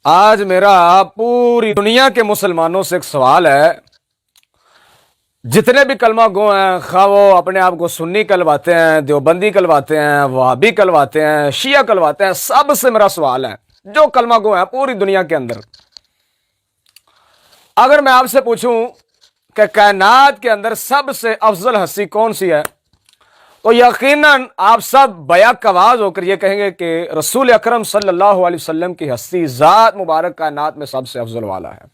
آج میرا پوری دنیا کے مسلمانوں سے ایک سوال ہے. جتنے بھی کلمہ گو ہیں، خواہ وہ اپنے آپ کو سنی کلواتے ہیں، دیوبندی کلواتے ہیں، وہابی کلواتے ہیں، شیعہ کلواتے ہیں، سب سے میرا سوال ہے، جو کلمہ گو ہیں پوری دنیا کے اندر، اگر میں آپ سے پوچھوں کہ کائنات کے اندر سب سے افضل ہستی کون سی ہے، تو یقیناً آپ سب بیک آواز ہو کر یہ کہیں گے کہ رسول اکرم صلی اللہ علیہ وسلم کی ہستی ذات مبارک کائنات میں سب سے افضل والا ہے.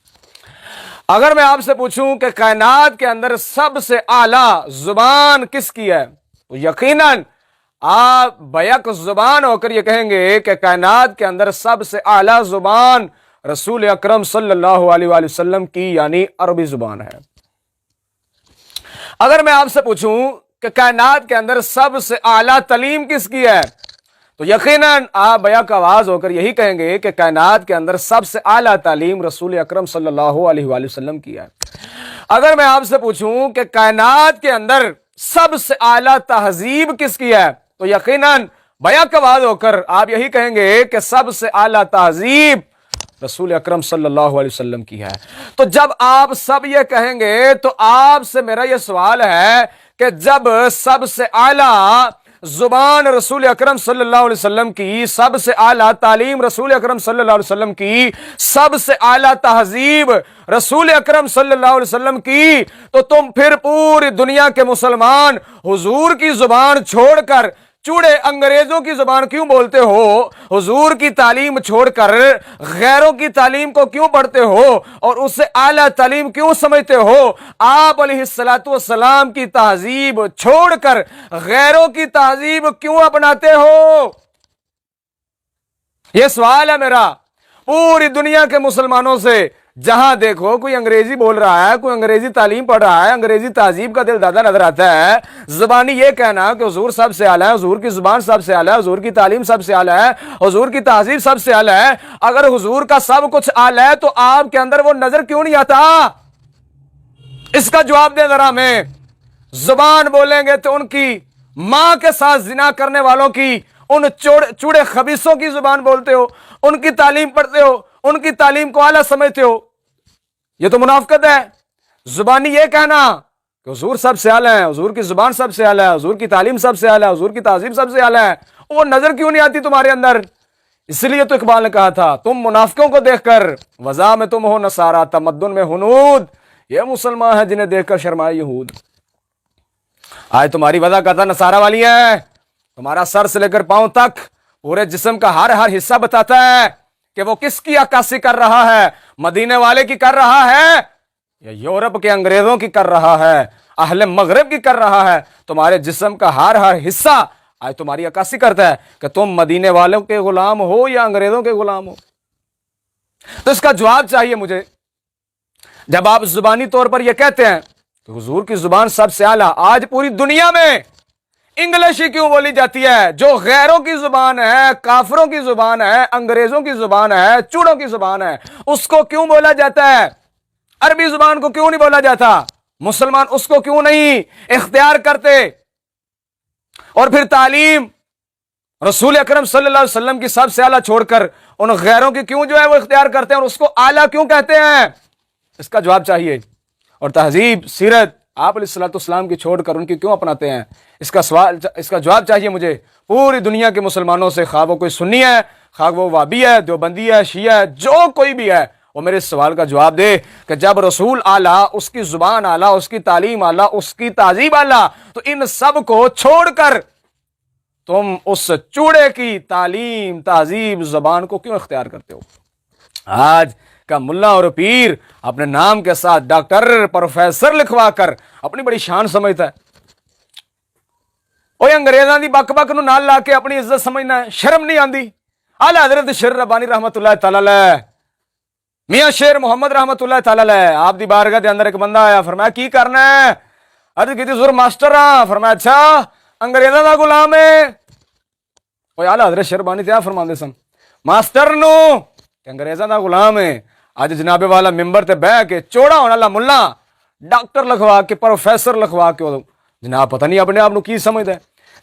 اگر میں آپ سے پوچھوں کہ کائنات کے اندر سب سے اعلیٰ زبان کس کی ہے، تو یقیناً آپ بیک زبان ہو کر یہ کہیں گے کہ کائنات کے اندر سب سے اعلیٰ زبان رسول اکرم صلی اللہ علیہ وآلہ وسلم کی یعنی عربی زبان ہے. اگر میں آپ سے پوچھوں کہ کائنات کے اندر سب سے اعلیٰ تعلیم کس کی ہے، تو یقیناً آپ بیک آواز ہو کر یہی کہیں گے کہ کائنات کے اندر سب سے اعلیٰ تعلیم رسول اکرم صلی اللہ علیہ وآلہ وسلم کی ہے. اگر میں آپ سے پوچھوں کہ کائنات کے اندر سب سے اعلیٰ تہذیب کس کی ہے، تو یقیناً بیک آواز ہو کر آپ یہی کہیں گے کہ سب سے اعلیٰ تہذیب رسول اکرم صلی اللہ علیہ وسلم کی ہے. تو جب آپ سب یہ کہیں گے تو آپ سے میرا یہ سوال ہے کہ جب سب سے اعلیٰ زبان رسول اکرم صلی اللہ علیہ وسلم کی، سب سے اعلیٰ تعلیم رسول اکرم صلی اللہ علیہ وسلم کی، سب سے اعلیٰ تہذیب رسول اکرم صلی اللہ علیہ وسلم کی، تو تم پھر پوری دنیا کے مسلمان حضور کی زبان چھوڑ کر چوڑے انگریزوں کی زبان کیوں بولتے ہو؟ حضور کی تعلیم چھوڑ کر غیروں کی تعلیم کو کیوں پڑھتے ہو اور اس سے اعلیٰ تعلیم کیوں سمجھتے ہو؟ آپ علیہ السلام کی تہذیب چھوڑ کر غیروں کی تہذیب کیوں اپناتے ہو؟ یہ سوال ہے میرا پوری دنیا کے مسلمانوں سے. جہاں دیکھو کوئی انگریزی بول رہا ہے، کوئی انگریزی تعلیم پڑھ رہا ہے، انگریزی تہذیب کا دل دادا نظر آتا ہے، زبانی یہ کہنا کہ حضور سب سے اعلیٰ ہے، حضور کی زبان سب سے اعلیٰ ہے، حضور کی تعلیم سب سے اعلیٰ ہے، حضور کی تہذیب سب سے اعلیٰ ہے. اگر حضور کا سب کچھ اعلیٰ ہے تو آپ کے اندر وہ نظر کیوں نہیں آتا؟ اس کا جواب دیں ذرا. میں زبان بولیں گے تو ان کی ماں کے ساتھ زنا کرنے والوں کی، ان چوڑے خبیثوں کی زبان بولتے ہو، ان کی تعلیم پڑھتے ہو، ان کی تعلیم کو اعلیٰ سمجھتے ہو. یہ تو منافقت ہے. زبانی یہ کہنا کہ حضور سب سے اعلیٰ ہے، حضور کی زبان سب سے اعلیٰ ہے، حضور کی تعلیم سب سے اعلیٰ ہے، حضور کی تہذیب سب سے اعلیٰ ہے، وہ نظر کیوں نہیں آتی تمہارے اندر؟ اس لیے تو اقبال نے کہا تھا تم منافقوں کو دیکھ کر وضع میں تم ہو نصارا، تمدن میں ہنود، یہ مسلمان ہے جنہیں دیکھ کر شرمائے یہود. آج تمہاری وضع کہتا نصارہ والی ہے. تمہارا سر سے لے کر پاؤں تک پورے جسم کا ہر حصہ بتاتا ہے کہ وہ کس کی عکاسی کر رہا ہے، مدینے والے کی کر رہا ہے یا یورپ کے انگریزوں کی کر رہا ہے، اہل مغرب کی کر رہا ہے. تمہارے جسم کا ہر حصہ آج تمہاری عکاسی کرتا ہے کہ تم مدینے والوں کے غلام ہو یا انگریزوں کے غلام ہو. تو اس کا جواب چاہیے مجھے. جب آپ زبانی طور پر یہ کہتے ہیں کہ حضور کی زبان سب سے اعلیٰ، آج پوری دنیا میں انگلش ہی کیوں بولی جاتی ہے جو غیروں کی زبان ہے، کافروں کی زبان ہے، انگریزوں کی زبان ہے، چوڑوں کی زبان ہے، اس کو کیوں بولا جاتا ہے؟ عربی زبان کو کیوں نہیں بولا جاتا؟ مسلمان اس کو کیوں نہیں اختیار کرتے؟ اور پھر تعلیم رسول اکرم صلی اللہ علیہ وسلم کی سب سے اعلیٰ چھوڑ کر ان غیروں کی کیوں جو ہے وہ اختیار کرتے ہیں اور اس کو اعلیٰ کیوں کہتے ہیں؟ اس کا جواب چاہیے. اور تہذیب سیرت آپ علیہ السلام کی چھوڑ کر ان کی کیوں اپناتے ہیں؟ اس کا جواب چاہیے مجھے پوری دنیا کے مسلمانوں سے. خواہ وہ کوئی سنی ہے، خواہ وہ وہابی ہے، دیوبندی ہے، شیعہ ہے، جو کوئی بھی ہے، وہ میرے اس سوال کا جواب دے کہ جب رسول اعلیٰ، اس کی زبان اعلیٰ، اس کی تعلیم اعلیٰ، اس کی تہذیب اعلیٰ، تو ان سب کو چھوڑ کر تم اس چوڑے کی تعلیم، تہذیب، زبان کو کیوں اختیار کرتے ہو؟ آج کا ملا اور پیر اپنے نام کے ساتھ ڈاکٹر، پروفیسر لکھوا کر اپنی بڑی شان سمجھتا ہے. اوہ انگریزاں دی بک بک نو نال لا کے اپنی عزت سمجھنا ہے. شرم نہیں آندی؟ اعلیٰ حضرت شیر ربانی رحمت اللہ تعالی علیہ، میاں شیر محمد رحمت اللہ تعالی علیہ، آپ دی بارگاہ دے اندر ایک بندہ آیا، فرمایا کی کرنا ہے؟ عرض کیتی حضور ماسٹر ہاں. فرمایا اچھا انگریزاں دا غلام ہے؟ اوہ اعلیٰ حضرت شیر ربانی تے فرماندے سن ماسٹر نو کہ انگریزاں دا غلام ہے. آج جناب والا ممبر تے بہ کے چوڑا ہونے والا ملا ڈاکٹر لکھوا کے، پروفیسر لکھوا کے، جناب پتہ نہیں اپنے آپ نو کی سمجھدا ہے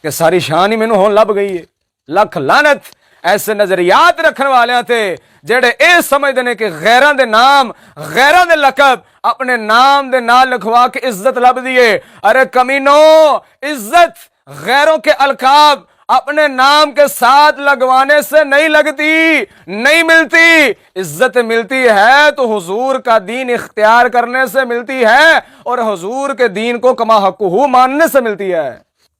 کہ ساری شان ہی مینوں ہون لب گئی ہے. لکھ لعنت ایسے نظریات رکھنے والے تھے جڑے اے سمجھتے ہیں کہ غیراں دے نام غیراں دے لقب اپنے نام دے نال لکھوا کے عزت لب دیے۔ ارے کمینو، عزت غیروں کے القاب اپنے نام کے ساتھ لگوانے سے نہیں لگتی، نہیں ملتی۔ عزت ملتی ہے تو حضور کا دین اختیار کرنے سے ملتی ہے، اور حضور کے دین کو کما حقہ ماننے سے ملتی ہے۔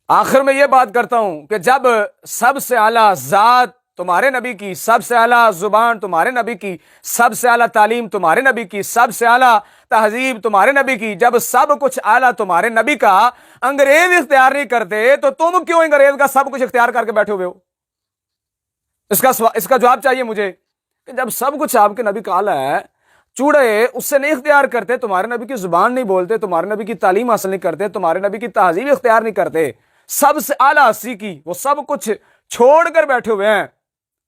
آخر میں یہ بات کرتا ہوں کہ جب سب سے اعلیٰ ذات تمہارے نبی کی، سب سے اعلیٰ زبان تمہارے نبی کی، سب سے اعلیٰ تعلیم تمہارے نبی کی، سب سے اعلیٰ تہذیب تمہارے نبی کی، جب سب کچھ اعلیٰ تمہارے نبی کا انگریز اختیار نہیں کرتے تو تم کیوں انگریز کا سب کچھ اختیار کر کے بیٹھے ہوئے ہو؟ اس کا جواب چاہیے مجھے کہ جب سب کچھ آپ کے نبی کا اعلیٰ ہے، چوڑے اس سے نہیں اختیار کرتے، تمہارے نبی کی زبان نہیں بولتے، تمہارے نبی کی تعلیم حاصل نہیں کرتے، تمہارے نبی کی تہذیب اختیار نہیں کرتے، سب سے اعلیٰ ہستی کی وہ سب کچھ چھوڑ کر بیٹھے ہوئے ہیں،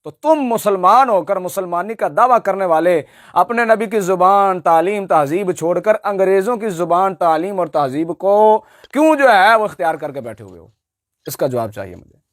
تو تم مسلمان ہو کر مسلمانی کا دعویٰ کرنے والے اپنے نبی کی زبان تعلیم تہذیب چھوڑ کر انگریزوں کی زبان تعلیم اور تہذیب کو کیوں جو ہے وہ اختیار کر کے بیٹھے ہوئے ہو؟ اس کا جواب چاہیے مجھے۔